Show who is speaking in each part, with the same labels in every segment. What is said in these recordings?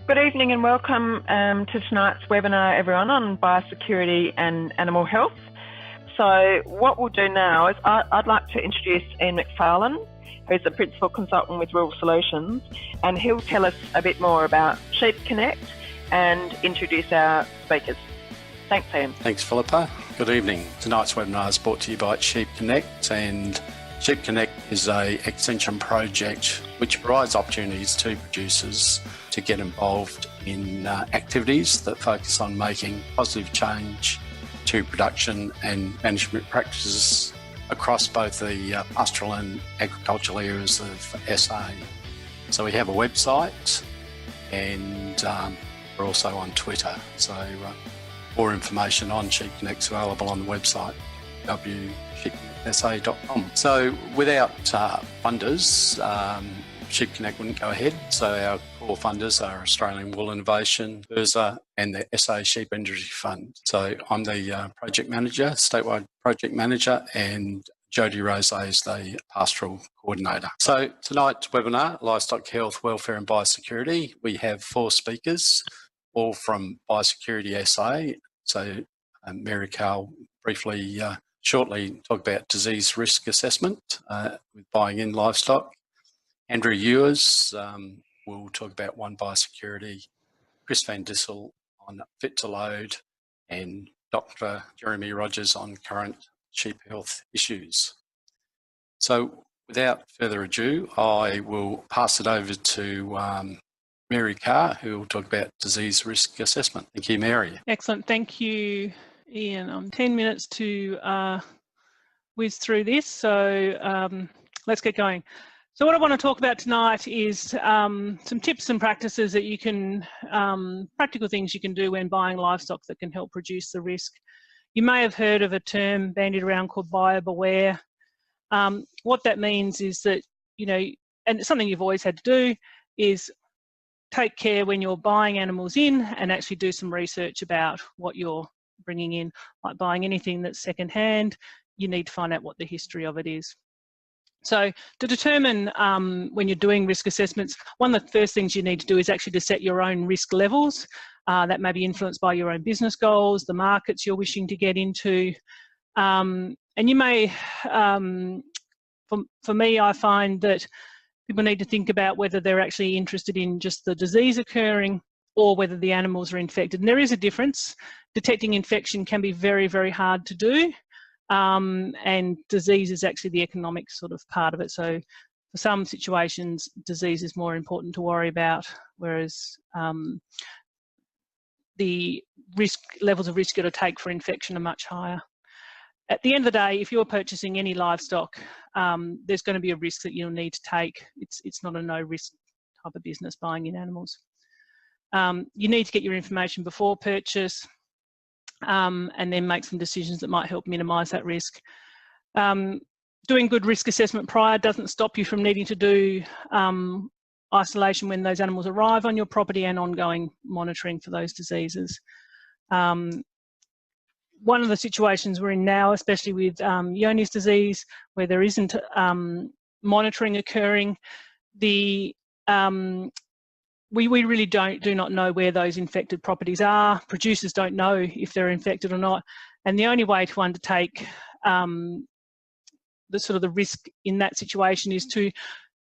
Speaker 1: Good evening and welcome to tonight's webinar, everyone, on biosecurity and animal health. So what we'll do now is I'd like to introduce Ian McFarlane, who's a principal consultant with Rural Solutions, and he'll tell us a bit more about Sheep Connect and introduce our speakers. Thanks, Ian.
Speaker 2: Thanks, Philippa. Good evening. Tonight's webinar is brought to you by Sheep Connect, and Sheep Connect is an extension project which provides opportunities to producers to get involved in activities that focus on making positive change to production and management practices across both the pastoral and agricultural areas of SA. So we have a website and we're also on Twitter. So more information on Sheep Connect is available on the website, www.sheepconnectsa.com. So without funders, Sheep Connect wouldn't go ahead. So our core funders are Australian Wool Innovation, BIRSA, and the SA Sheep Industry Fund. So I'm the project manager, statewide project manager, and Jodie Rose is the pastoral coordinator. So tonight's webinar, Livestock Health, Welfare and Biosecurity, we have 4 speakers, all from Biosecurity SA. So Mary Carr briefly, shortly talk about disease risk assessment with buying in livestock. Andrew Ewers will talk about One Biosecurity, Chris Van-Dissel on Fit to Load, and Dr. Jeremy Rogers on current sheep health issues. So without further ado, I will pass it over to Mary Carr, who will talk about disease risk assessment. Thank you, Mary.
Speaker 3: Excellent. Thank you, Ian. 10 minutes to whiz through this, so let's get going. So what I want to talk about tonight is some tips and practices that you can, practical things you can do when buying livestock that can help reduce the risk. You may have heard of a term bandied around called buyer beware. What that means is that, you know, and it's something you've always had to do, is take care when you're buying animals in and actually do some research about what you're bringing in. Like buying anything that's secondhand, you need to find out what the history of it is. So to determine when you're doing risk assessments, one of the first things you need to do is actually to set your own risk levels. That may be influenced by your own business goals, the markets you're wishing to get into. And you may, for me, I find that people need to think about whether they're actually interested in just the disease occurring or whether the animals are infected. And there is a difference. Detecting infection can be very, very hard to do. And disease is actually the economic sort of part of it. So for some situations, disease is more important to worry about, whereas the risk levels of risk you've got to take for infection are much higher. At the end of the day, if you're purchasing any livestock, there's going to be a risk that you'll need to take. It's not a no risk type of business buying in animals. You need to get your information before purchase. And then make some decisions that might help minimise that risk. Doing good risk assessment prior doesn't stop you from needing to do isolation when those animals arrive on your property and ongoing monitoring for those diseases. One of the situations we're in now, especially with Johne's disease, where there isn't monitoring occurring, we really do not know where those infected properties are. Producers don't know if they're infected or not. And the only way to undertake the risk in that situation is to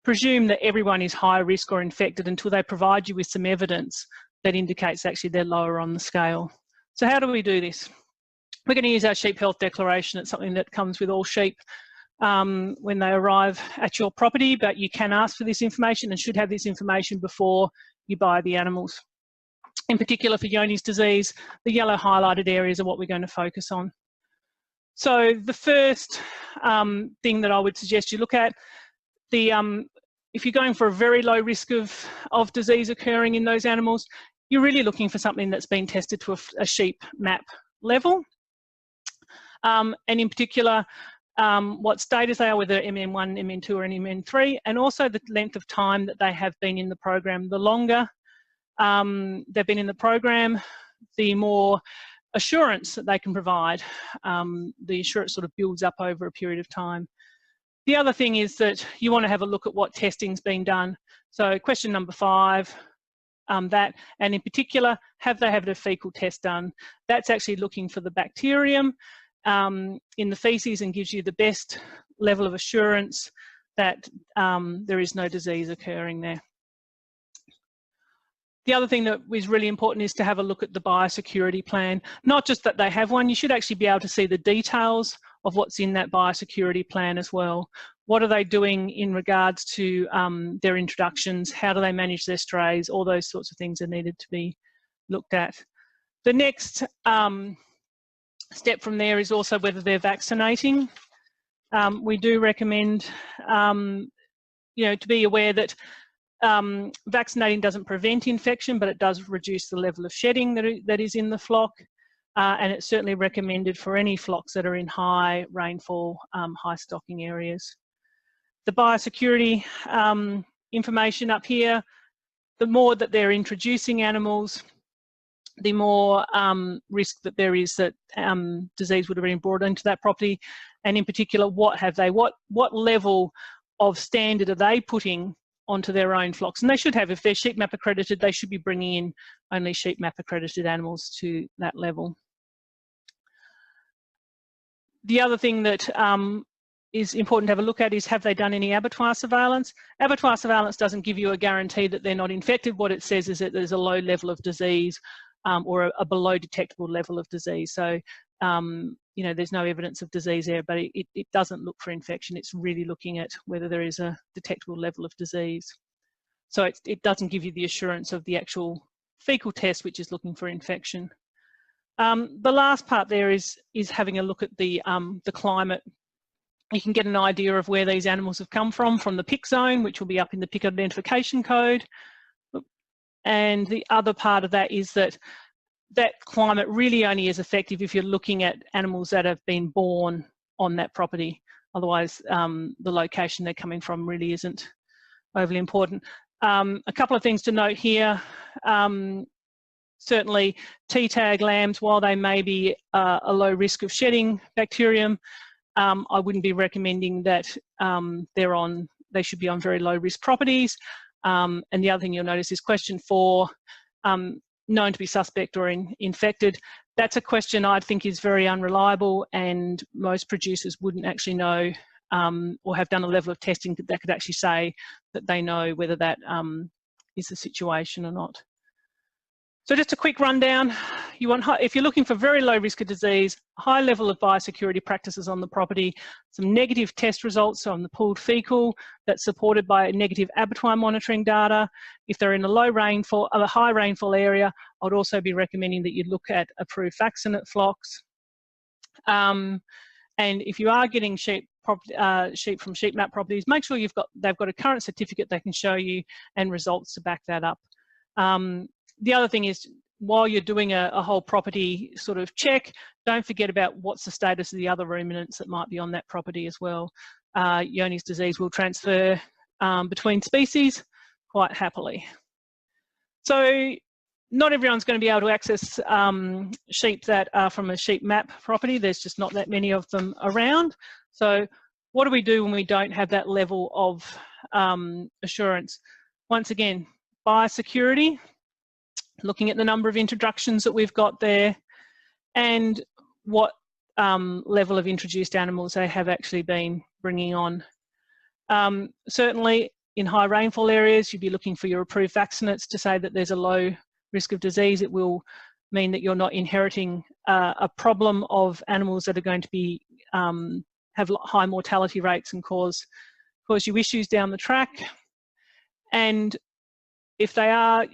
Speaker 3: presume that everyone is high risk or infected until they provide you with some evidence that indicates actually they're lower on the scale. So how do we do this? We're going to use our sheep health declaration. It's something that comes with all sheep when they arrive at your property, but you can ask for this information and should have this information before you buy the animals. In particular for Johne's disease, the yellow highlighted areas are what we're going to focus on. So the first thing that I would suggest you look at, if you're going for a very low risk of disease occurring in those animals, you're really looking for something that's been tested to a sheep map level. And in particular, what status they are, whether MN1, MN2 or MN3, and also the length of time that they have been in the program. The longer they've been in the program, the more assurance that they can provide. The assurance sort of builds up over a period of time. The other thing is that you want to have a look at what testing's been done. So question number 5, that, and in particular, have they had a fecal test done? That's actually looking for the bacterium in the faeces and gives you the best level of assurance that there is no disease occurring there. The other thing that is really important is to have a look at the biosecurity plan. Not just that they have one, you should actually be able to see the details of what's in that biosecurity plan as well. What are they doing in regards to their introductions? How do they manage their strays? All those sorts of things are needed to be looked at. The next step from there is also whether they're vaccinating. We do recommend, to be aware that vaccinating doesn't prevent infection, but it does reduce the level of shedding that is in the flock, and it's certainly recommended for any flocks that are in high rainfall, high stocking areas. The biosecurity information up here, the more that they're introducing animals, the more risk that there is that disease would have been brought into that property, and in particular, what level of standard are they putting onto their own flocks? And they should have, if they're sheep map accredited, they should be bringing in only sheep map accredited animals to that level. The other thing that is important to have a look at is, have they done any abattoir surveillance? Abattoir surveillance doesn't give you a guarantee that they're not infected. What it says is that there's a low level of disease or a below detectable level of disease. So, there's no evidence of disease there, but it doesn't look for infection. It's really looking at whether there is a detectable level of disease. So it doesn't give you the assurance of the actual fecal test, which is looking for infection. The last part there is having a look at the climate. You can get an idea of where these animals have come from the pick zone, which will be up in the pick identification code. And the other part of that is that climate really only is effective if you're looking at animals that have been born on that property. Otherwise, the location they're coming from really isn't overly important. A couple of things to note here. Certainly, T-tag lambs, while they may be a low risk of shedding bacterium, I wouldn't be recommending that they should be on very low risk properties. And the other thing you'll notice is question 4, known to be suspect or infected. That's a question I think is very unreliable, and most producers wouldn't actually know or have done a level of testing that could actually say that they know whether that is the situation or not. So just a quick rundown. If you're looking for very low risk of disease, high level of biosecurity practices on the property, some negative test results on the pooled fecal that's supported by negative abattoir monitoring data. If they're in a high rainfall area, I'd also be recommending that you look at approved vaccinate flocks. And if you are getting sheep from sheep map properties, make sure they've got a current certificate they can show you and results to back that up. The other thing is, while you're doing a whole property sort of check, don't forget about what's the status of the other ruminants that might be on that property as well. Johne's disease will transfer between species quite happily. So not everyone's going to be able to access sheep that are from a sheep map property. There's just not that many of them around. So what do we do when we don't have that level of assurance? Once again, biosecurity, looking at the number of introductions that we've got there and what level of introduced animals they have actually been bringing on. Certainly in high rainfall areas, you'd be looking for your approved vaccinates to say that there's a low risk of disease. It will mean that you're not inheriting a problem of animals that are going to be have high mortality rates and cause you issues down the track. And if they are,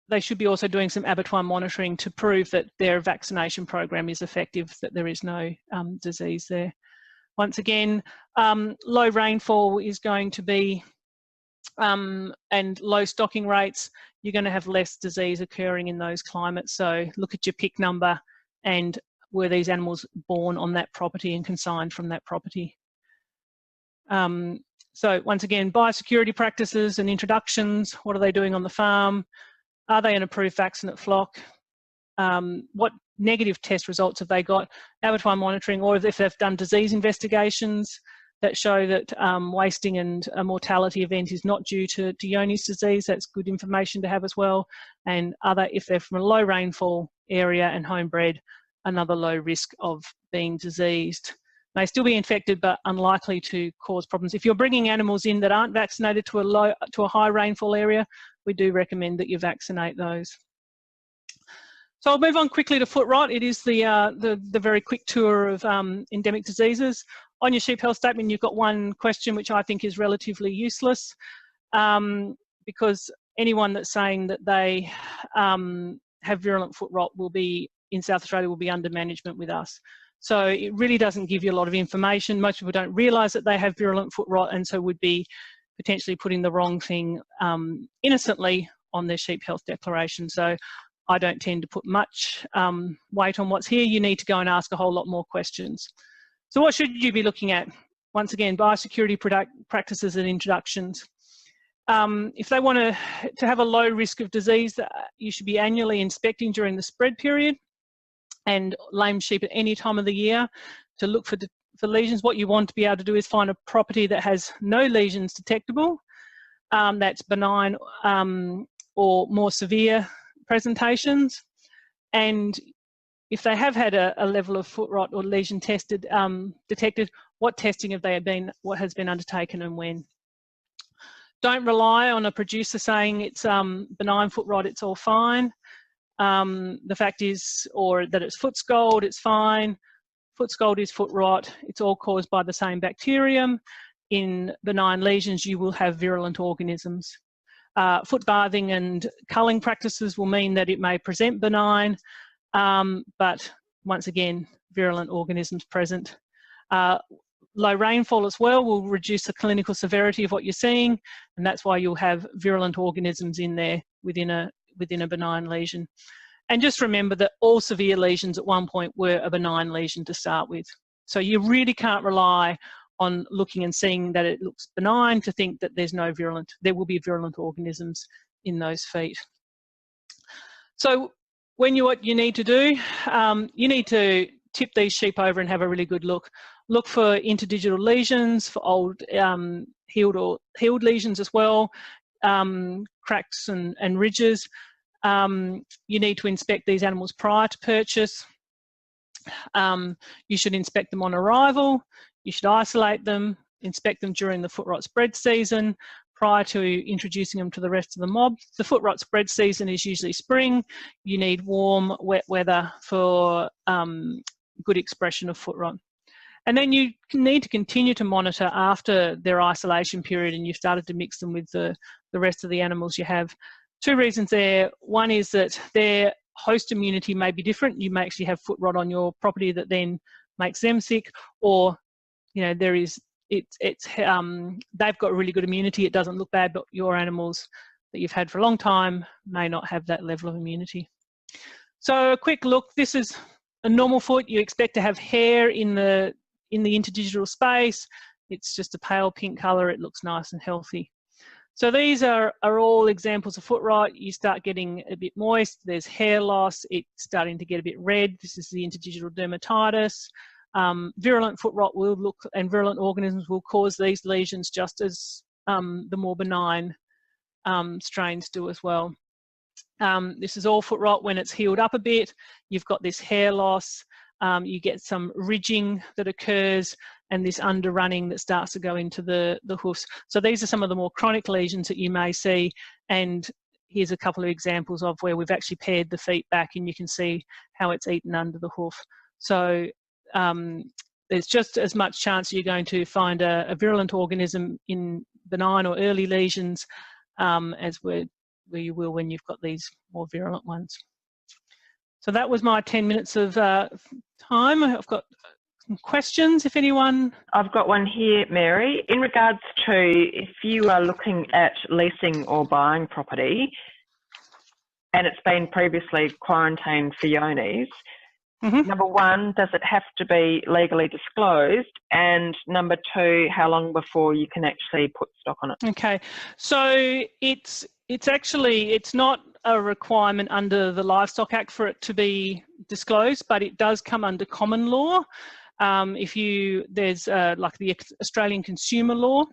Speaker 3: they should be also doing some abattoir monitoring to prove that their vaccination program is effective, that there is no disease there. Once again, low rainfall is going to be, and low stocking rates, you're going to have less disease occurring in those climates. So look at your pick number and were these animals born on that property and consigned from that property. So once again, biosecurity practices and introductions, what are they doing on the farm? Are they an approved vaccinate flock? What negative test results have they got? Abattoir monitoring, or if they've done disease investigations, that show that wasting and a mortality event is not due to Johne's disease. That's good information to have as well. And if they're from a low rainfall area and homebred, another low risk of being diseased. May still be infected, but unlikely to cause problems. If you're bringing animals in that aren't vaccinated to a high rainfall area, we do recommend that you vaccinate those. So I'll move on quickly to foot rot. It is the very quick tour of endemic diseases. On your sheep health statement, you've got one question which I think is relatively useless, because anyone that's saying that they have virulent foot rot in South Australia will be under management with us. So it really doesn't give you a lot of information. Most people don't realise that they have virulent foot rot, and so would be potentially putting the wrong thing innocently on their sheep health declaration. So I don't tend to put much weight on what's here. You need to go and ask a whole lot more questions. So what should you be looking at? Once again, biosecurity practices and introductions. If they want to have a low risk of disease, you should be annually inspecting during the spread period, and lame sheep at any time of the year to look for lesions. What you want to be able to do is find a property that has no lesions detectable, that's benign or more severe presentations. And if they have had a level of foot rot or lesion detected, what testing have they been, what has been undertaken and when. Don't rely on a producer saying it's benign foot rot, it's all fine. The fact is, or that it's foot scald, it's fine. Foot scald is foot rot, it's all caused by the same bacterium. In benign lesions, you will have virulent organisms. Foot bathing and culling practices will mean that it may present benign, but once again, virulent organisms present. Low rainfall as well will reduce the clinical severity of what you're seeing, and that's why you'll have virulent organisms in there within a benign lesion. And just remember that all severe lesions at one point were a benign lesion to start with. So you really can't rely on looking and seeing that it looks benign to think that there will be virulent organisms in those feet. So what you need to do, you need to tip these sheep over and have a really good look. Look for interdigital lesions, for old healed lesions as well, cracks and ridges. You need to inspect these animals prior to purchase. You should inspect them on arrival. You should isolate them, inspect them during the foot rot spread season prior to introducing them to the rest of the mob. The foot rot spread season is usually spring. You need warm, wet weather for good expression of foot rot. And then you need to continue to monitor after their isolation period and you've started to mix them with the rest of the animals you have. Two reasons there. One is that their host immunity may be different. You may actually have foot rot on your property that then makes them sick, or they've got really good immunity. It doesn't look bad, but your animals that you've had for a long time may not have that level of immunity. So a quick look. This is a normal foot. You expect to have hair in the interdigital space. It's just a pale pink colour. It looks nice and healthy. So these are all examples of foot rot. You start getting a bit moist. There's hair loss. It's starting to get a bit red. This is the interdigital dermatitis. Virulent foot rot and virulent organisms will cause these lesions just as the more benign strains do as well. This is all foot rot when it's healed up a bit. You've got this hair loss. You get some ridging that occurs and this underrunning that starts to go into the hoofs. So these are some of the more chronic lesions that you may see, and here's a couple of examples of where we've actually pared the feet back and you can see how it's eaten under the hoof. So there's just as much chance you're going to find a virulent organism in benign or early lesions as where you will when you've got these more virulent ones. So that was my 10 minutes of time. I've got some questions, if anyone.
Speaker 1: I've got one here, Mary. In regards to if you are looking at leasing or buying property and it's been previously quarantined for Johne's, number one, does it have to be legally disclosed? And number two, how long before you can actually put stock on it? Okay,
Speaker 3: so it's not a requirement under the Livestock Act for it to be disclosed, but it does come under common law. there's like the Australian consumer law,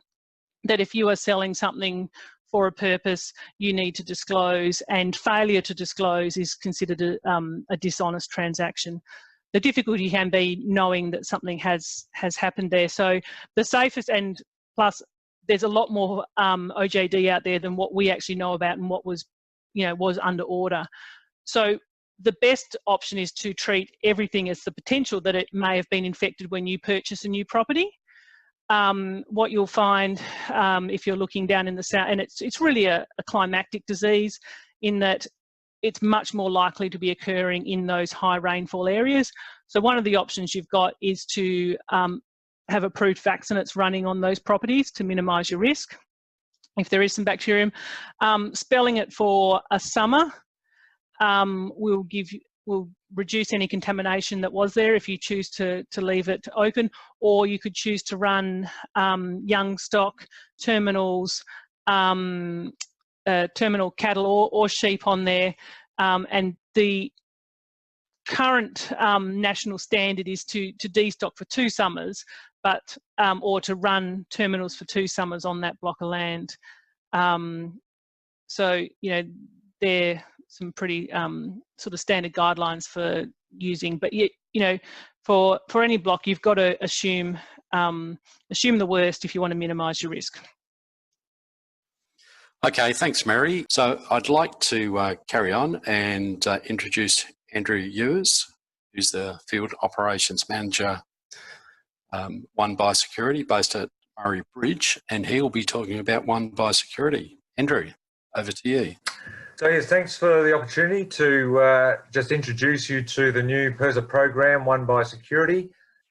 Speaker 3: that if you are selling something for a purpose, you need to disclose, and failure to disclose is considered a dishonest transaction. The difficulty can be knowing that something has happened there. So the safest, and plus there's a lot more OJD out there than what we actually know about and what was under order. So the best option is to treat everything as the potential that it may have been infected when you purchase a new property. What you'll find if you're looking down in the south, and it's really a climactic disease in that it's much more likely to be occurring in those high rainfall areas. So one of the options you've got is to have approved vaccinates running on those properties to minimise your risk if there is some bacterium. Spelling it for a summer will reduce any contamination that was there if you choose to leave it open, or you could choose to run young stock, terminals, terminal cattle or sheep on there, and the current national standard is to destock for 2 summers, but or to run terminals for 2 summers on that block of land. So they're some pretty sort of standard guidelines for using, but for any block you've got to assume the worst if you want to minimise your risk.
Speaker 2: Okay, thanks, Mary. So I'd like to carry on and introduce Andrew Ewers, who's the Field Operations Manager, Wham Biosecurity, based at Murray Bridge, and he'll be talking about Wham Biosecurity. Andrew, over to you.
Speaker 4: So yes, thanks for the opportunity to just introduce you to the new PIRSA program, Wham Biosecurity.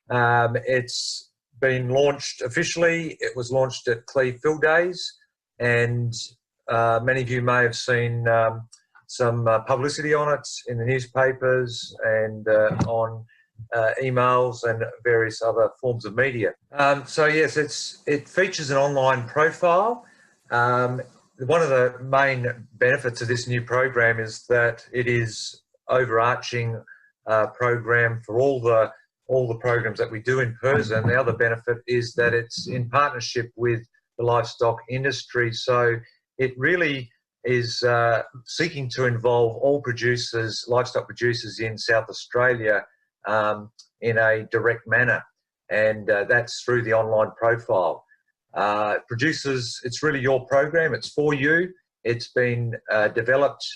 Speaker 4: It's been launched officially. It was launched at Cleve Field Days, and many of you may have seen some publicity on it in the newspapers and on emails and various other forms of media. So yes, it features an online profile. One of the main benefits of this new program is that it is overarching program for all the programs that we do in PIRSA, and the other benefit is that it's in partnership with the livestock industry. So it really is seeking to involve all producers, livestock producers in South Australia in a direct manner, and that's through the online profile. Producers, it's really your program, it's for you. It's been developed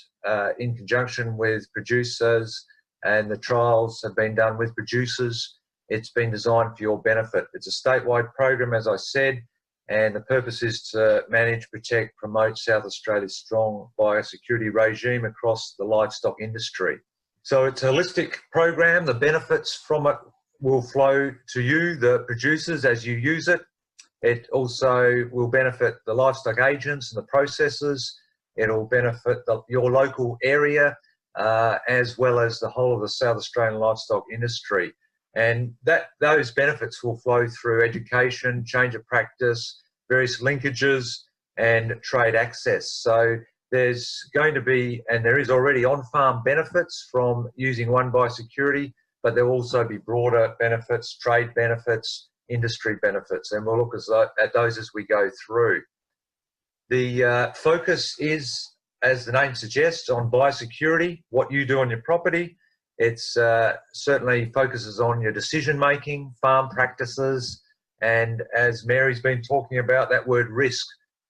Speaker 4: in conjunction with producers, and the trials have been done with producers. It's been designed for your benefit. It's a statewide program, as I said, and the purpose is to manage, protect, promote South Australia's strong biosecurity regime across the livestock industry. So it's a holistic program. The benefits from it will flow to you, the producers, as you use it. It also will benefit the livestock agents and the processors. It'll benefit your local area as well as the whole of the South Australian livestock industry. And those benefits will flow through education, change of practice, various linkages and trade access. So there's going to be, and there is already on-farm benefits from using Wham Biosecurity, but there will also be broader benefits, trade benefits, industry benefits, and we'll look at those as we go through. The focus is, as the name suggests, on biosecurity, what you do on your property. It's certainly focuses on your decision-making, farm practices, and as Mary's been talking about, that word risk,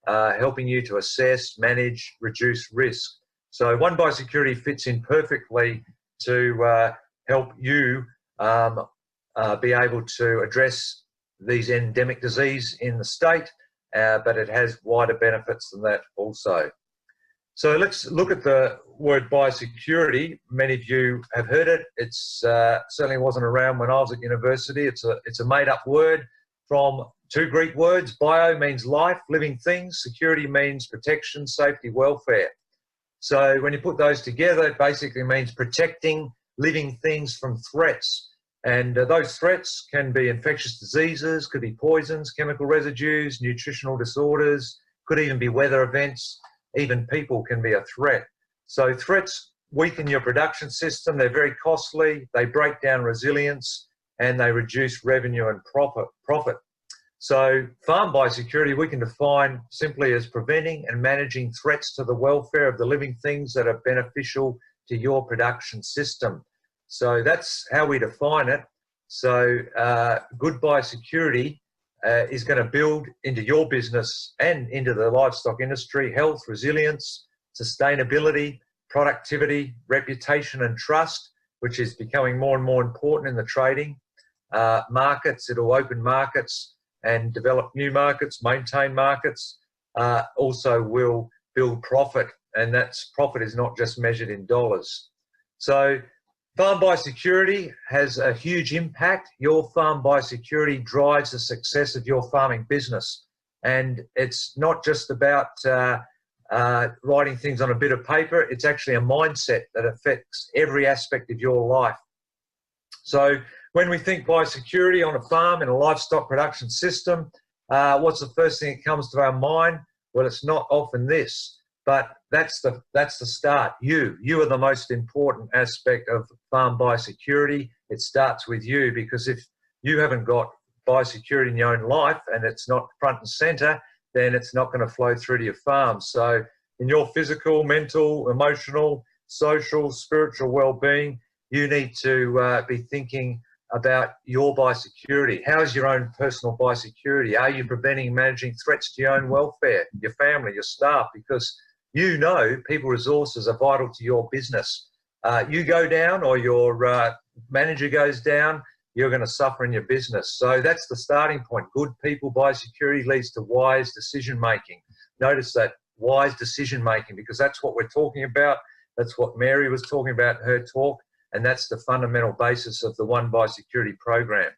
Speaker 4: helping you to assess, manage, reduce risk. So Wham Biosecurity fits in perfectly to help you be able to address these endemic disease in the state, but it has wider benefits than that also. So let's look at the word biosecurity. Many of you have heard it. It's certainly wasn't around when I was at university. It's a made-up word from 2 Greek words. Bio means life, living things. Security means protection, safety, welfare. So when you put those together, it basically means protecting living things from threats. And those threats can be infectious diseases, could be poisons, chemical residues, nutritional disorders, could even be weather events. Even people can be a threat. So threats weaken your production system. They're very costly. They break down resilience, and they reduce revenue and profit. So farm biosecurity we can define simply as preventing and managing threats to the welfare of the living things that are beneficial to your production system. So that's how we define it. So good biosecurity is going to build into your business and into the livestock industry health, resilience, sustainability, productivity, reputation and trust, which is becoming more and more important in the trading. Markets, it'll open markets and develop new markets, maintain markets. Also will build profit, and that's profit is not just measured in dollars. So farm biosecurity has a huge impact. Your farm biosecurity drives the success of your farming business. And it's not just about writing things on a bit of paper. It's actually a mindset that affects every aspect of your life. So when we think biosecurity on a farm and a livestock production system, what's the first thing that comes to our mind? Well, it's not often this. But that's the start. You are the most important aspect of farm biosecurity. It starts with you, because if you haven't got biosecurity in your own life and it's not front and centre, then it's not going to flow through to your farm. So in your physical, mental, emotional, social, spiritual well-being, you need to be thinking about your biosecurity. How's your own personal biosecurity? Are you preventing and managing threats to your own welfare, your family, your staff? Because you know people resources are vital to your business. You go down or your manager goes down, you're going to suffer in your business. So that's the starting point. Good people biosecurity leads to wise decision making. Notice that, wise decision making, because that's what we're talking about. That's what Mary was talking about in her talk, and that's the fundamental basis of the One Biosecurity program.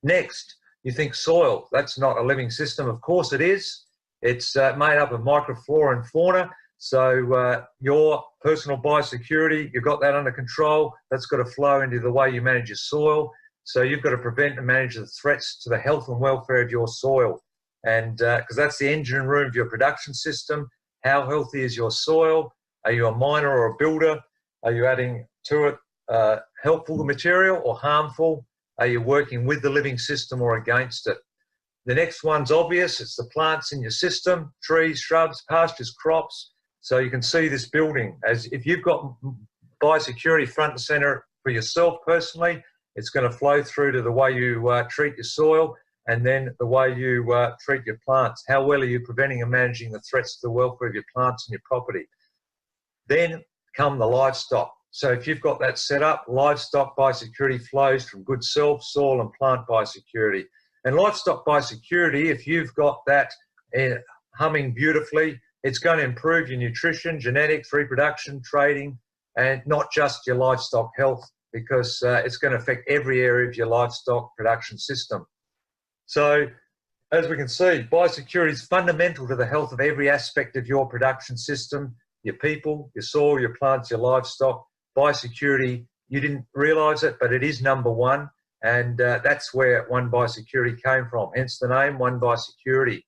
Speaker 4: Next, you think soil. That's not a living system. Of course it is. It's made up of microflora and fauna. So your personal biosecurity, you've got that under control. That's got to flow into the way you manage your soil. So you've got to prevent and manage the threats to the health and welfare of your soil. And because that's the engine room of your production system. How healthy is your soil? Are you a miner or a builder? Are you adding to it helpful material or harmful? Are you working with the living system or against it? The next one's obvious. It's the plants in your system, trees, shrubs, pastures, crops. So you can see this building as if you've got biosecurity front and centre for yourself personally, it's going to flow through to the way you treat your soil and then the way you treat your plants. How well are you preventing and managing the threats to the welfare of your plants and your property? Then come the livestock. So if you've got that set up, livestock biosecurity flows from good soil, and plant biosecurity. And livestock biosecurity, if you've got that humming beautifully, it's going to improve your nutrition, genetics, reproduction, trading, and not just your livestock health, because it's going to affect every area of your livestock production system. So as we can see, biosecurity is fundamental to the health of every aspect of your production system, your people, your soil, your plants, your livestock. Biosecurity, you didn't realise it, but it is number one. And that's where One Biosecurity came from, hence the name One Biosecurity.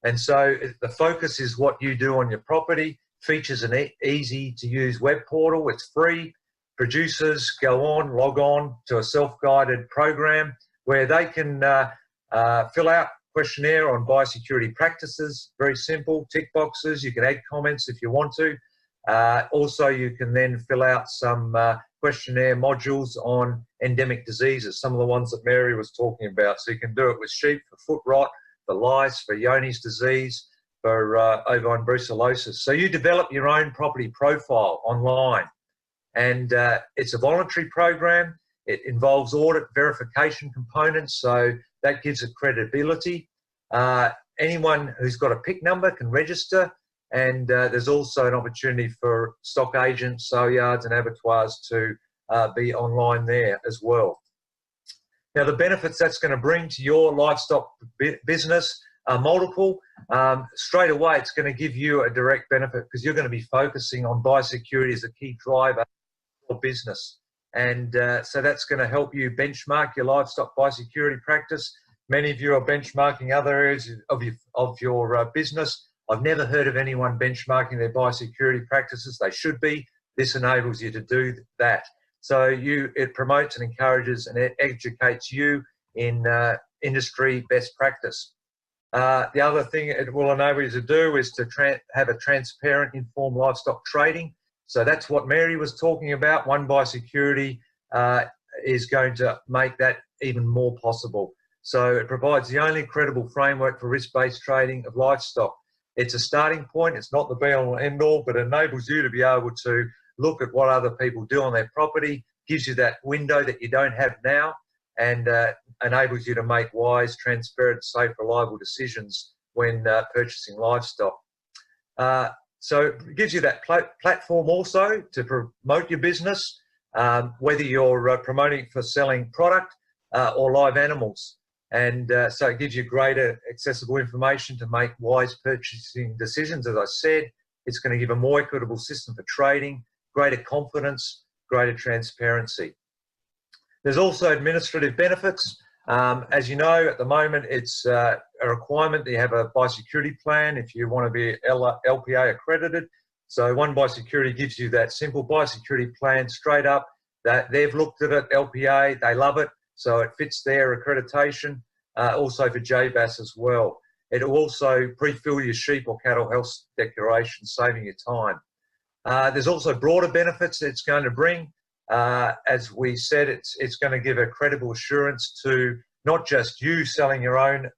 Speaker 4: And so the focus is what you do on your property. Features an easy-to-use web portal. It's free. Producers log on to a self-guided program where they can fill out questionnaire on biosecurity practices. Very simple, tick boxes. You can add comments if you want to. Also, you can then fill out some questionnaire modules on endemic diseases, some of the ones that Mary was talking about. So you can do it with sheep for foot rot, for lice, for Johne's disease, for ovine brucellosis. So you develop your own property profile online. And it's a voluntary program. It involves audit verification components, so that gives it credibility. Anyone who's got a PIC number can register. And there's also an opportunity for stock agents, sale yards and abattoirs to be online there as well. Now, the benefits that's going to bring to your livestock business are multiple. Straight away, it's going to give you a direct benefit because you're going to be focusing on biosecurity as a key driver for business. And so that's going to help you benchmark your livestock biosecurity practice. Many of you are benchmarking other areas of your business. I've never heard of anyone benchmarking their biosecurity practices. They should be. This enables you to do that. So it promotes and encourages and it educates you in industry best practice. The other thing it will enable you to do is to have a transparent, informed livestock trading. So that's what Mary was talking about. One Biosecurity is going to make that even more possible. So it provides the only credible framework for risk-based trading of livestock. It's a starting point. It's not the be-all and end-all, but it enables you to be able to look at what other people do on their property, gives you that window that you don't have now, and enables you to make wise, transparent, safe, reliable decisions when purchasing livestock. So it gives you that platform also to promote your business, whether you're promoting for selling product or live animals. And so it gives you greater accessible information to make wise purchasing decisions. As I said, it's going to give a more equitable system for trading, greater confidence, greater transparency. There's also administrative benefits. As you know, at the moment, it's a requirement that you have a biosecurity plan if you want to be LPA accredited. So One Biosecurity gives you that simple biosecurity plan straight up. That they've looked at it, LPA, they love it. So it fits their accreditation, also for JBAS as well. It will also pre-fill your sheep or cattle health declaration, saving you time. There's also broader benefits it's going to bring. As we said, it's going to give a credible assurance to not just you selling your own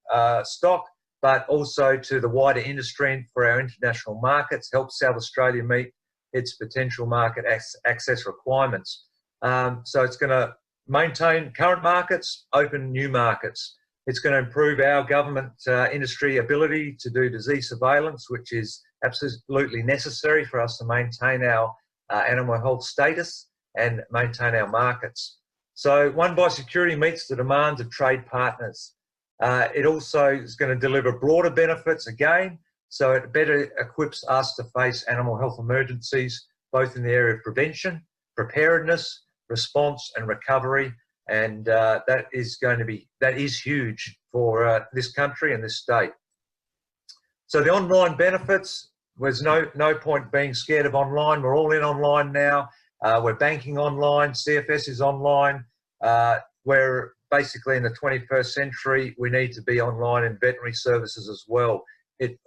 Speaker 4: stock, but also to the wider industry and for our international markets, help South Australia meet its potential market access requirements. So it's going to maintain current markets, open new markets. It's going to improve our government industry ability to do disease surveillance, which is absolutely necessary for us to maintain our animal health status and maintain our markets. So One Biosecurity meets the demands of trade partners. It also is going to deliver broader benefits again, so it better equips us to face animal health emergencies, both in the area of prevention, preparedness, response and recovery, and that is huge for this country and this state. So the online benefits, there's no point being scared of online. We're all in online now. We're banking online, CFS is online. We're basically in the 21st century. We need to be online in veterinary services as well.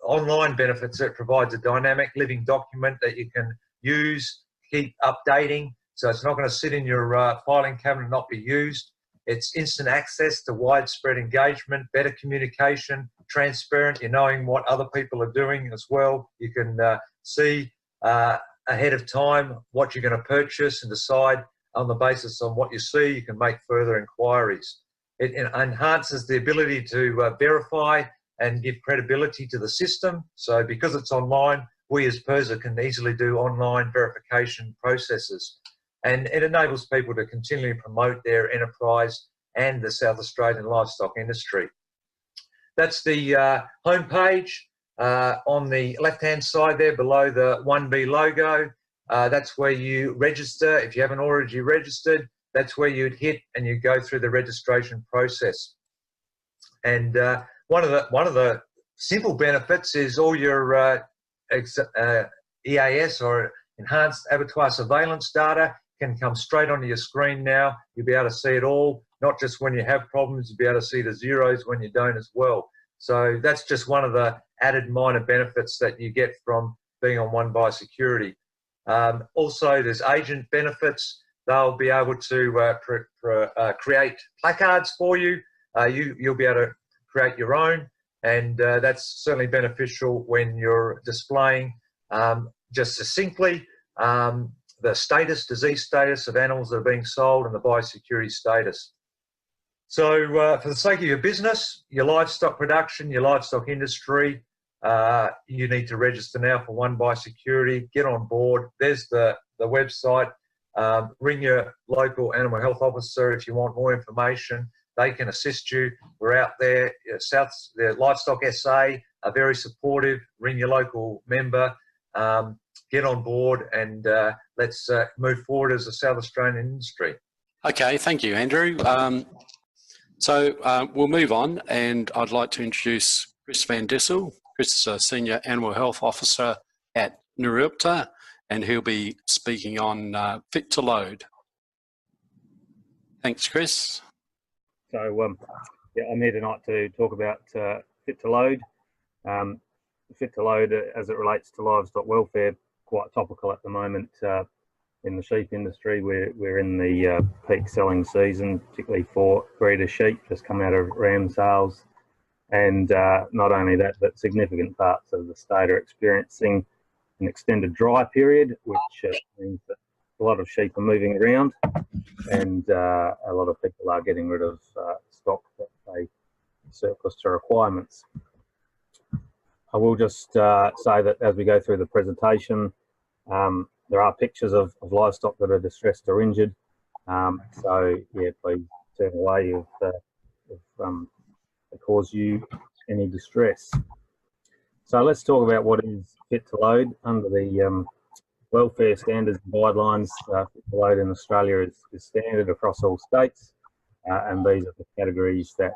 Speaker 4: Online benefits, it provides a dynamic living document that you can use, keep updating. So it's not going to sit in your filing cabinet and not be used. It's instant access to widespread engagement, better communication, transparent. You're knowing what other people are doing as well. You can see ahead of time what you're going to purchase and decide on the basis on what you see. You can make further inquiries. It enhances the ability to verify and give credibility to the system. So because it's online, we as PIRSA can easily do online verification processes. And it enables people to continually promote their enterprise and the South Australian livestock industry. That's the homepage. On the left-hand side there below the 1B logo, that's where you register. If you haven't already registered, that's where you'd hit and you go through the registration process. And one of the simple benefits is all your EAS or enhanced abattoir surveillance data can come straight onto your screen now. You'll be able to see it all, not just when you have problems, you'll be able to see the zeros when you don't as well. So that's just one of the added minor benefits that you get from being on One Biosecurity. Also, there's agent benefits. They'll be able to create placards for you. You'll be able to create your own, and that's certainly beneficial when you're displaying just succinctly the disease status of animals that are being sold and the biosecurity status. So for the sake of your business, your livestock production, your livestock industry, you need to register now for One Biosecurity. Get on board. There's the website. Ring your local animal health officer if you want more information. They can assist you. We're out there. The Livestock SA are very supportive. Ring your local member. Get on board and let's move forward as a South Australian industry.
Speaker 2: Okay, thank you, Andrew. So we'll move on, and I'd like to introduce Chris Van-Dissel. Chris is a Senior Animal Health Officer at Nurulta, and he'll be speaking on Fit to Load. Thanks, Chris.
Speaker 5: So, yeah, I'm here tonight to talk about fit to load. Fit to load, as it relates to livestock welfare, quite topical at the moment in the sheep industry. We're in the peak selling season, particularly for breeder sheep, just come out of ram sales. And not only that, but significant parts of the state are experiencing an extended dry period, which means that a lot of sheep are moving around, and a lot of people are getting rid of stock that they surplus to requirements. I will just say that as we go through the presentation, there are pictures of livestock that are distressed or injured. So yeah, please turn away if they cause you any distress. So let's talk about what is fit to load under the welfare standards and guidelines. Fit to load in Australia is standard across all states, and these are the categories that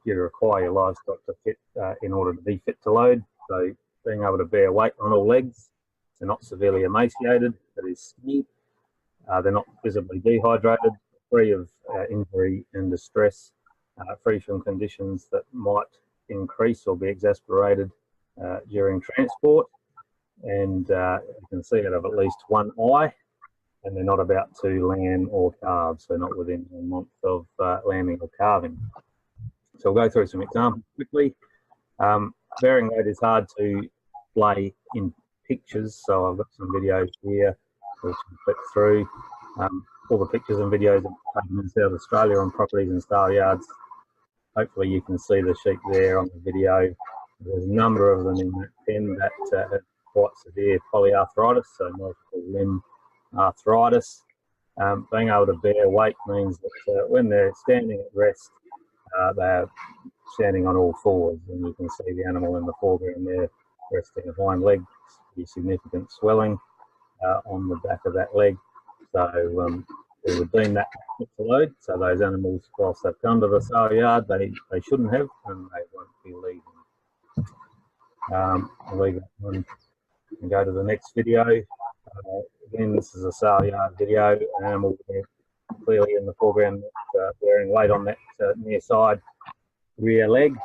Speaker 5: you require your livestock to fit in order to be fit to load. So being able to bear weight on all legs, they're not severely emaciated, that is skinny, they're not visibly dehydrated, free of injury and distress, free from conditions that might increase or be exacerbated during transport, and you can see it of at least one eye, and they're not about to lamb or calve, so not within 1 month of lambing or calving. So we'll go through some examples quickly. Bearing weight is hard to display in pictures, so I've got some videos here which I'll click through. All the pictures and videos are taken in South Australia on properties and style yards. Hopefully you can see the sheep there on the video. There's a number of them in that pen that have quite severe polyarthritis, so multiple limb arthritis. Being able to bear weight means that when they're standing at rest, they're standing on all fours, and you can see the animal in the foreground there resting a hind leg, pretty significant swelling on the back of that leg. So we would deem that fit to load. So those animals, whilst they've come to the sale yard, they shouldn't have, and they won't be leaving. I'll leave that one and go to the next video. Again, this is a sale yard video. Animal clearly in the foreground, bearing weight on that near side rear leg.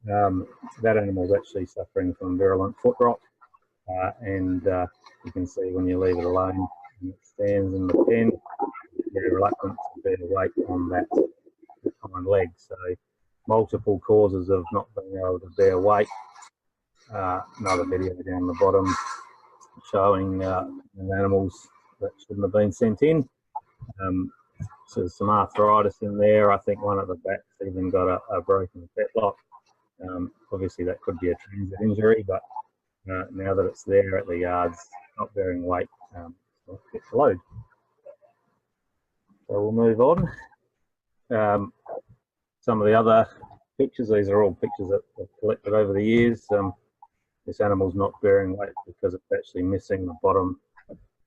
Speaker 5: That animal is actually suffering from virulent foot rot, and you can see when you leave it alone and it stands in the pen, it's very reluctant to bear weight on that hind leg. So multiple causes of not being able to bear weight. Another video down the bottom showing animals that shouldn't have been sent in. So there's some arthritis in there. I think one at the back's even got a broken fetlock. Obviously that could be a transit injury, but now that it's there at the yards, not bearing weight, it's not fit to load. So we'll move on. Some of the other pictures, these are all pictures that I've collected over the years. This animal's not bearing weight because it's actually missing the bottom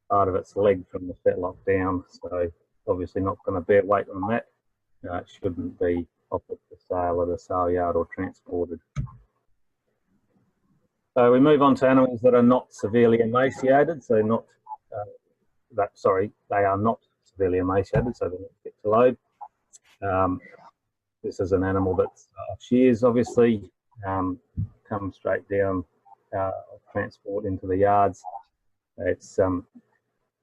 Speaker 5: part of its leg from the fetlock down, so obviously not going to bear weight on that. It shouldn't be offered for sale at a sale yard or transported. So we move on to animals that are not severely emaciated, so not they are not severely emaciated, so they're not fit to load. This is an animal that's off shears, obviously, comes straight down transport into the yards. It's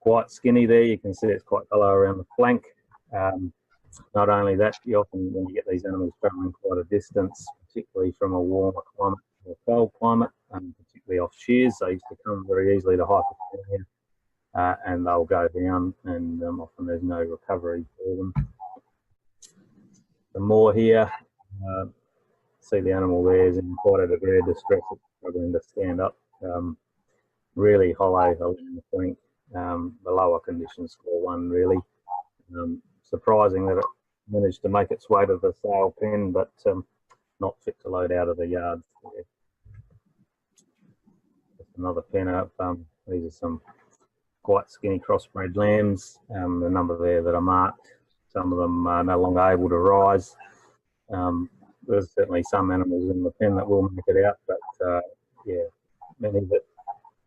Speaker 5: quite skinny there. You can see it's quite hollow around the flank. Not only that, you often, when you get these animals travelling quite a distance, particularly from a warmer climate to a cold climate, particularly off shears, they used to come very easily to hypothermia, and they'll go down, and often there's no recovery for them. The more here, see the animal there is in quite a degree of distress. It's struggling to stand up. Really hollow in the flank. The lower condition score 1 really. Surprising that it managed to make its way to the sale pen, but not fit to load out of the yards there. Just another pen up. These are some quite skinny crossbred lambs. The number there that are marked. Some of them are no longer able to rise. There's certainly some animals in the pen that will make it out, but yeah, many that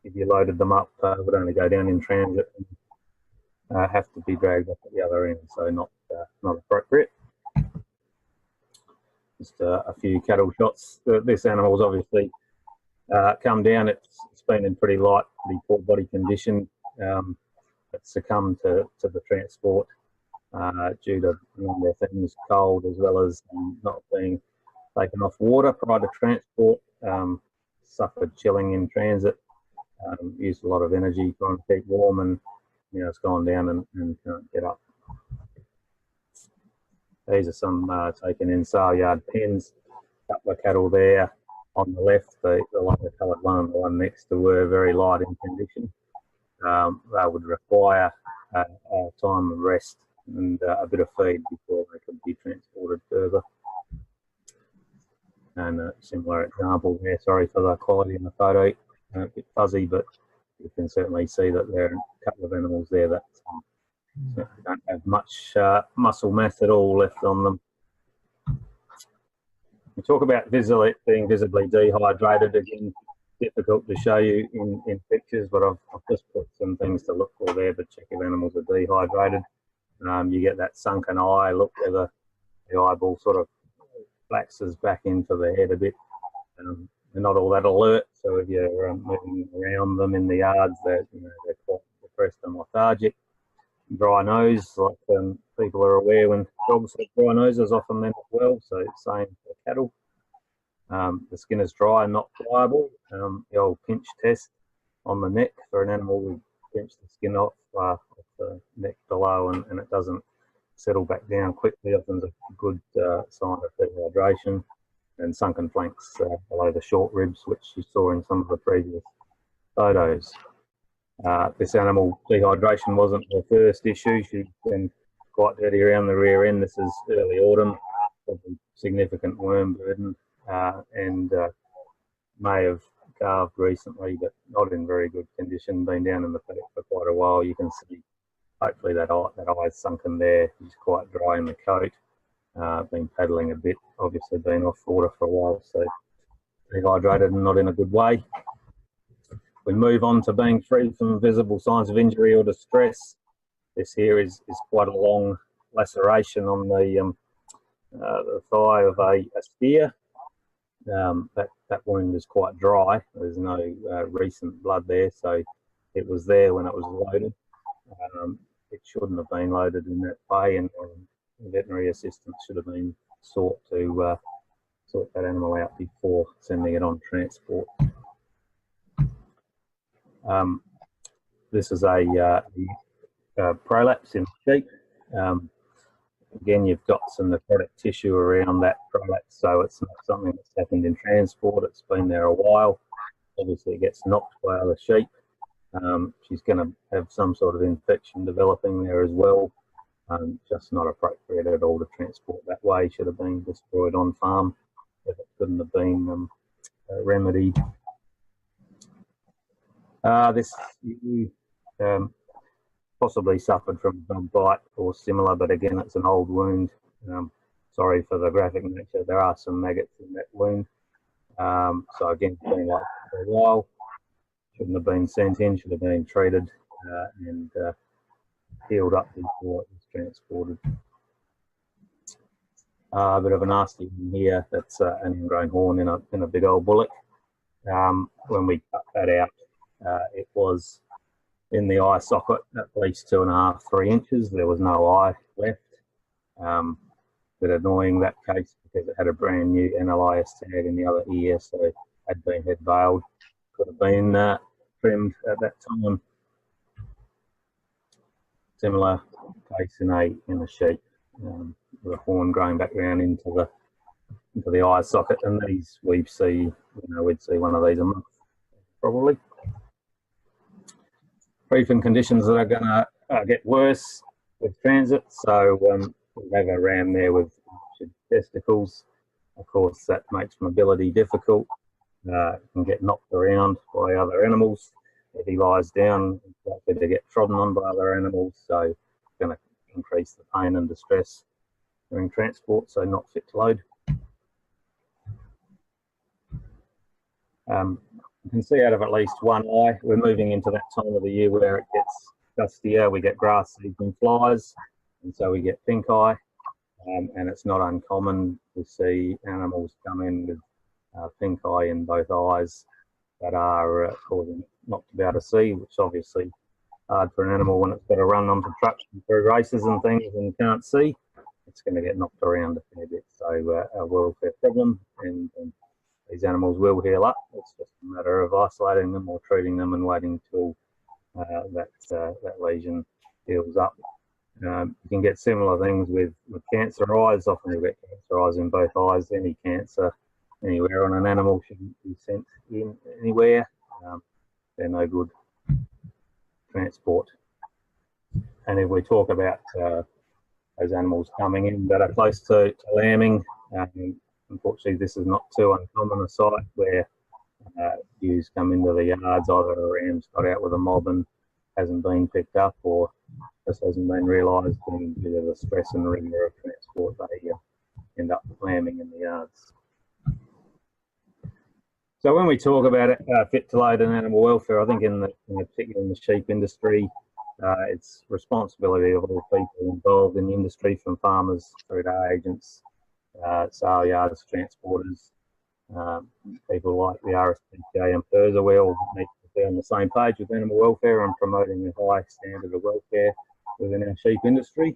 Speaker 5: if you loaded them up would only go down in transit and have to be dragged up at the other end, so not appropriate. Just a few cattle shots. This animal's obviously come down. It's been in pretty poor body condition. It's succumbed to the transport due to their things cold, as well as not being taken off water prior to transport. Suffered chilling in transit. Used a lot of energy trying to keep warm, and it's gone down and can't get up. These are some taken in sale yard pens. A couple of cattle there on the left, the lighter coloured one, the one next to were very light in condition. They would require time of rest and a bit of feed before they could be transported further. And a similar example there, sorry for the quality in the photo, a bit fuzzy, but you can certainly see that there are a couple of animals there that don't have much muscle mass at all left on them. We talk about being visibly dehydrated. Again, difficult to show you in pictures, but I've just put some things to look for there to check if animals are dehydrated. You get that sunken eye look where the eyeball sort of flaxes back into the head a bit. They're not all that alert, so if you're moving around them in the yards, they're quite depressed and lethargic. Dry nose, like people are aware when dogs have dry noses, often then as well, so same for cattle. The skin is dry and not pliable. The old pinch test on the neck for an animal, we pinch the skin off the neck below and it doesn't settle back down quickly. Often a good sign of dehydration. And sunken flanks below the short ribs, which you saw in some of the previous photos. This animal, dehydration wasn't her first issue. She's been quite dirty around the rear end. This is early autumn, probably significant worm burden, and may have calved recently, but not in very good condition. Been down in the paddock for quite a while. You can see, hopefully, that eye's sunken there. She's quite dry in the coat. Been paddling a bit, obviously been off water for a while, so dehydrated and not in a good way. We move on to being free from visible signs of injury or distress. This here is quite a long laceration on the thigh of a steer. That wound is quite dry. There's no recent blood there, so it was there when it was loaded. It shouldn't have been loaded in that way, and veterinary assistance should have been sought to sort that animal out before sending it on transport. This is a prolapse in sheep. Again, you've got some necrotic tissue around that prolapse, so it's not something that's happened in transport. It's been there a while. Obviously, it gets knocked by other sheep. She's going to have some sort of infection developing there as well. Just not appropriate at all to transport that way. Should have been destroyed on farm if it couldn't have been remedied. This possibly suffered from a dog bite or similar, but again, it's an old wound. Sorry for the graphic nature. There are some maggots in that wound. So again, it's been like for a while. Shouldn't have been sent in. Should have been treated and healed up before it was transported. A bit of a nasty one here. That's an ingrown horn in a big old bullock. When we cut that out, it was in the eye socket at least 2.5, 3 inches. There was no eye left. Bit annoying that case because it had a brand new NLIS tag in the other ear, so it had been head veiled. Could have been trimmed at that time. Similar case in a sheep with a horn growing back down into the eye socket, and these we'd see one of these a month probably. Breathing conditions that are going to get worse with transit, so we have a ram there with testicles. Of course, that makes mobility difficult. Can get knocked around by other animals. If he lies down, he's likely to get trodden on by other animals, so it's going to increase the pain and distress during transport, so not fit to load. You can see out of at least one eye, we're moving into that time of the year where it gets dustier, we get grass seeds and flies, and so we get pink eye. And it's not uncommon to see animals come in with pink eye in both eyes that are causing it not to be able to see, which is obviously hard for an animal when it's got to run onto trucks through races and things and can't see. It's going to get knocked around a fair bit. So a welfare problem, and these animals will heal up. It's just a matter of isolating them or treating them and waiting till that lesion heals up. You can get similar things with cancer eyes. Often you get cancer eyes in both eyes. Any cancer anywhere on an animal shouldn't be sent in anywhere. They're no good transport. And if we talk about those animals coming in that are close to lambing, unfortunately this is not too uncommon a sight where ewes come into the yards, either a ram's got out with a mob and hasn't been picked up, or just hasn't been realised, and due to the stress and rigour of transport they end up lambing in the yards. So when we talk about fit to load and animal welfare, I think particularly in the sheep industry, it's responsibility of all people involved in the industry, from farmers through to agents, sale yards, transporters, people like the RSPCA and PIRSA. We all need to be on the same page with animal welfare and promoting a high standard of welfare within our sheep industry.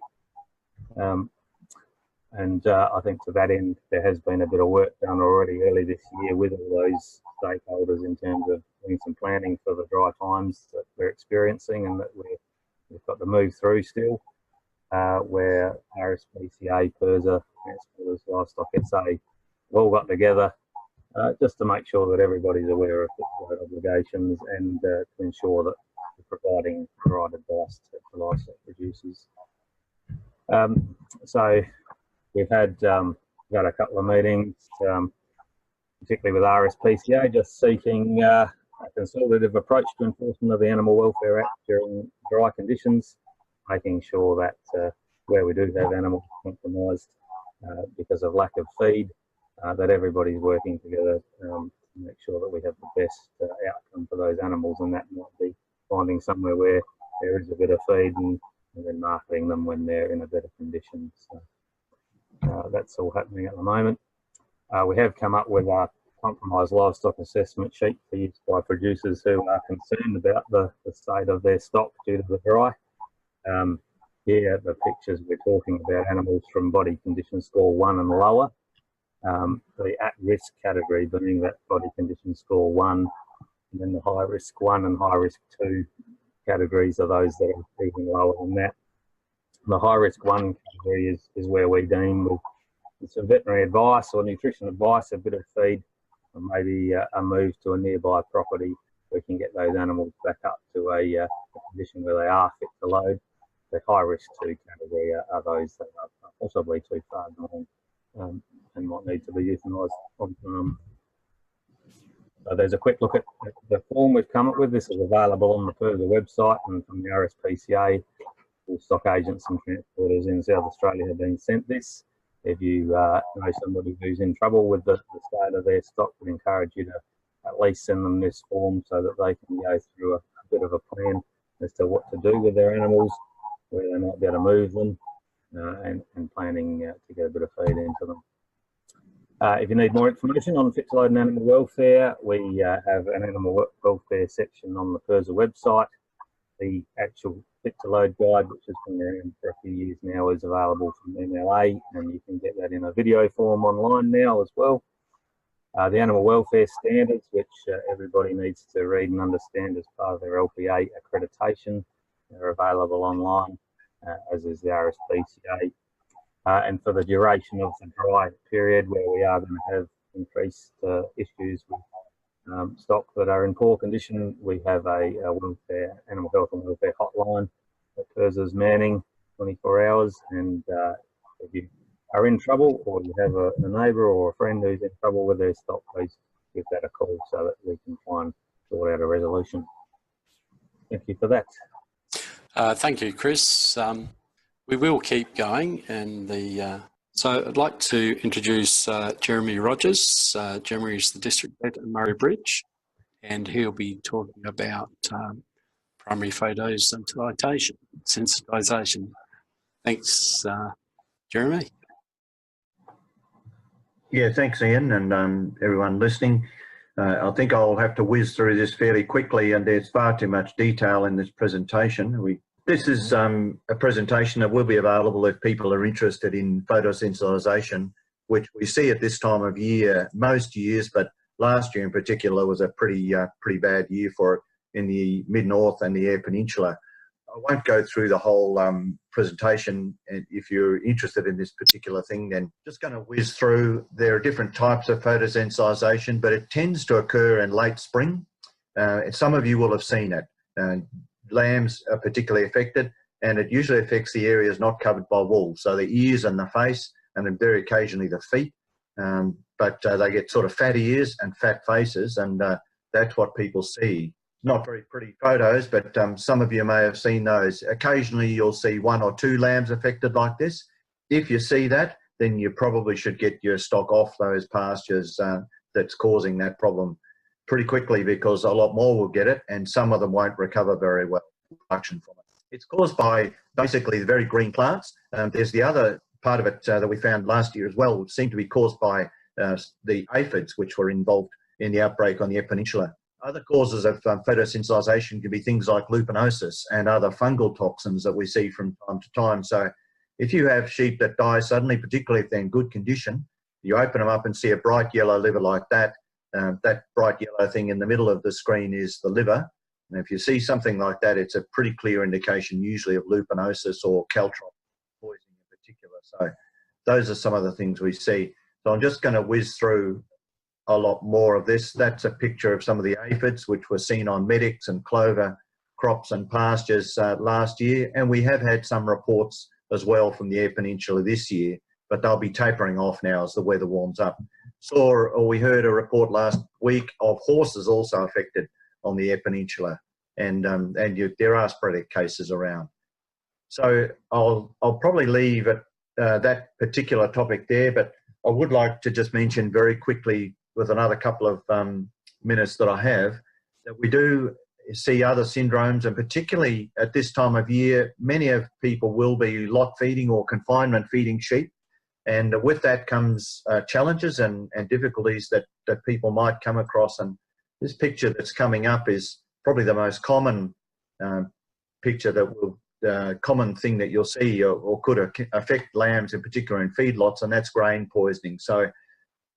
Speaker 5: I think to that end, there has been a bit of work done already early this year with all those stakeholders in terms of doing some planning for the dry times that we're experiencing and that we've got to move through still, where RSPCA, PIRSA, Transporters, Livestock SA all got together just to make sure that everybody's aware of their obligations and to ensure that we're providing the right advice to livestock producers. So we've had a couple of meetings, particularly with RSPCA, just seeking a consultative approach to enforcement of the Animal Welfare Act during dry conditions, making sure that where we do have animals compromised because of lack of feed, that everybody's working together to make sure that we have the best outcome for those animals, and that might be finding somewhere where there is a bit of feed and then marketing them when they're in a better condition. So that's all happening at the moment. We have come up with a compromised livestock assessment sheet for use by producers who are concerned about the state of their stock due to the dry. Here, the pictures we're talking about animals from body condition score 1 and lower. The at-risk category being that body condition score 1, and then the high risk 1 and high risk 2 categories are those that are even lower than that. The high risk 1 category is where we deem with some veterinary advice or nutrition advice, a bit of feed, or maybe a move to a nearby property, we can get those animals back up to a condition where they are fit to load. The high risk 2 category are those that are possibly too far gone and might need to be euthanised on farm. So there's a quick look at the form we've come up with. This is available on the PIRSA website, and from the RSPCA, all stock agents and transporters in South Australia have been sent this. If you know somebody who's in trouble with the state of their stock, we'd encourage you to at least send them this form so that they can go through a bit of a plan as to what to do with their animals, where they might be able to move them, and planning to get a bit of feed into them. If you need more information on fit to load and animal welfare, we have an animal welfare section on the PIRSA website. The actual fit to load guide, which has been around for a few years now, is available from MLA, and you can get that in a video form online now as well. The animal welfare standards, which everybody needs to read and understand as part of their LPA accreditation, they're available online, as is the RSPCA. And for the duration of the dry period, where we are going to have increased issues with stock that are in poor condition, we have a welfare, animal health and welfare hotline that PIRSA's manning 24 hours. And if you are in trouble, or you have a neighbour or a friend who's in trouble with their stock, please give that a call so that we can try and sort out a resolution. Thank you for that.
Speaker 2: Thank you, Chris. We will keep going, and so I'd like to introduce Jeremy Rogers. Jeremy is the District Vet at Murray Bridge, and he'll be talking about primary photosensitization. Thanks, Jeremy.
Speaker 6: Yeah, thanks, Ian, and everyone listening. I think I'll have to whiz through this fairly quickly, and there's far too much detail in this presentation. This is a presentation that will be available if people are interested in photosensitization, which we see at this time of year most years, but last year in particular was a pretty bad year for it in the mid-north and the Eyre Peninsula. I won't go through the whole presentation. And if you're interested in this particular thing, then just going to whiz through. There are different types of photosensitization, but it tends to occur in late spring. Some of you will have seen it. Lambs are particularly affected, and it usually affects the areas not covered by wool, so the ears and the face, and then very occasionally the feet. But they get sort of fat ears and fat faces, and that's what people see. Not very pretty photos, but some of you may have seen those. Occasionally you'll see 1 or 2 lambs affected like this. If you see that, then you probably should get your stock off those pastures that's causing that problem pretty quickly, because a lot more will get it, and some of them won't recover very well production from it. It's caused by basically the very green plants. There's the other part of it that we found last year as well, which seemed to be caused by the aphids, which were involved in the outbreak on the Eyre Peninsula. Other causes of photosensitization can be things like lupinosis and other fungal toxins that we see from time to time. So if you have sheep that die suddenly, particularly if they're in good condition, you open them up and see a bright yellow liver like that. That bright yellow thing in the middle of the screen is the liver. And if you see something like that, it's a pretty clear indication usually of lupinosis or caltrop poisoning in particular. So those are some of the things we see. So I'm just going to whiz through a lot more of this. That's a picture of some of the aphids which were seen on meadows and clover crops and pastures last year, and we have had some reports as well from the Eyre Peninsula this year, but they'll be tapering off now as the weather warms up. We heard a report last week of horses also affected on the Eyre Peninsula, and there are sporadic cases around. So I'll probably leave it that particular topic there, but I would like to just mention very quickly, with another couple of minutes that I have, that we do see other syndromes, and particularly at this time of year, many of people will be lot feeding or confinement feeding sheep. And with that comes challenges and difficulties that people might come across. And this picture that's coming up is probably the most common picture common thing that you'll see or could affect lambs in particular in feedlots, and that's grain poisoning. So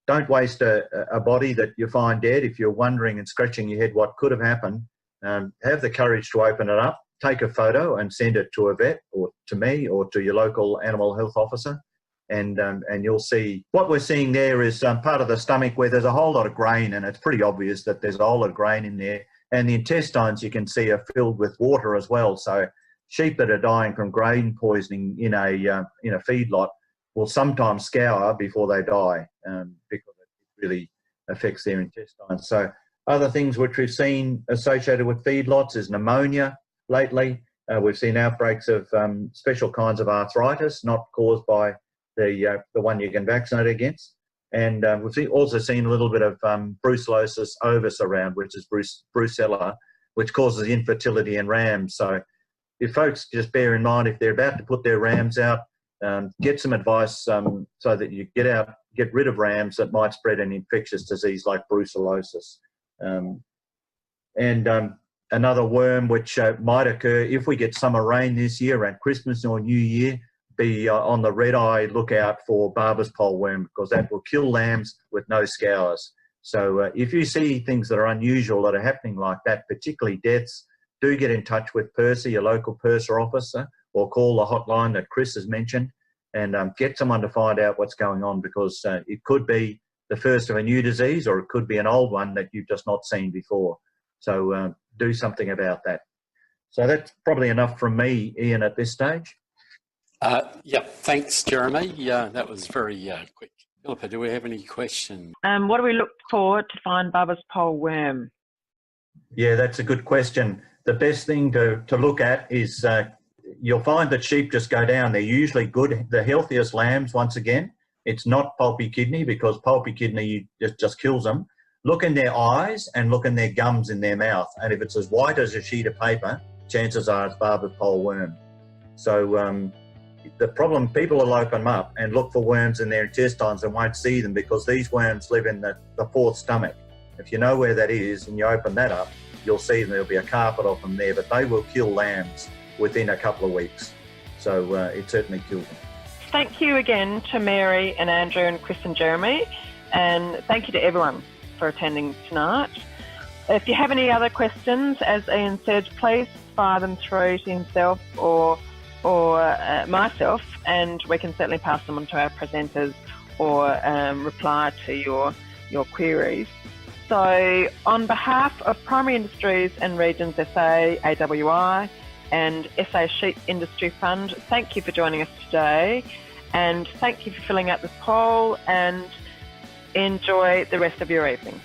Speaker 6: don't waste a body that you find dead. If you're wondering and scratching your head what could have happened, have the courage to open it up, take a photo and send it to a vet or to me or to your local animal health officer, and you'll see what we're seeing there is part of the stomach where there's a whole lot of grain, and it's pretty obvious that there's a whole lot of grain in there. And the intestines, you can see, are filled with water as well. So sheep that are dying from grain poisoning in a feedlot will sometimes scour before they die because it really affects their intestines. So other things which we've seen associated with feedlots is pneumonia lately. We've seen outbreaks of special kinds of arthritis, not caused by the one you can vaccinate against. And we've also seen a little bit of brucellosis ovis around, which is brucella, which causes infertility in rams. So if folks just bear in mind, if they're about to put their rams out, get some advice so that you get rid of rams that might spread an infectious disease like brucellosis. Another worm which might occur if we get summer rain this year around Christmas or New Year, be on the red-eye lookout for barber's pole worm, because that will kill lambs with no scours. So if you see things that are unusual that are happening like that, particularly deaths, do get in touch with PIRSA, your local PIRSA officer, or call the hotline that Chris has mentioned, and get someone to find out what's going on, because it could be the first of a new disease, or it could be an old one that you've just not seen before. So do something about that. So that's probably enough from me, Ian, at this stage.
Speaker 2: Thanks, Jeremy. That was very quick. Philippa, do we have any questions?
Speaker 1: What do we look for to find barber's pole worm?
Speaker 6: Yeah, that's a good question. The best thing to look at is you'll find that sheep just go down. They're usually good, the healthiest lambs, once again. It's not pulpy kidney, because pulpy kidney just kills them. Look in their eyes and look in their gums in their mouth. And if it's as white as a sheet of paper, chances are it's barbed pole worm. So the problem, people will open them up and look for worms in their intestines and won't see them because these worms live in the fourth stomach. If you know where that is and you open that up, you'll see there'll be a carpet of them there, but they will kill lambs within a couple of weeks. So it certainly kills them.
Speaker 1: Thank you again to Mary and Andrew and Chris and Jeremy, and thank you to everyone for attending tonight. If you have any other questions, as Ian said, please fire them through to himself or myself, and we can certainly pass them on to our presenters or reply to your queries. So on behalf of Primary Industries and Regions SA, AWI, and SA Sheep Industry Fund, thank you for joining us today, and thank you for filling out this poll, and enjoy the rest of your evening.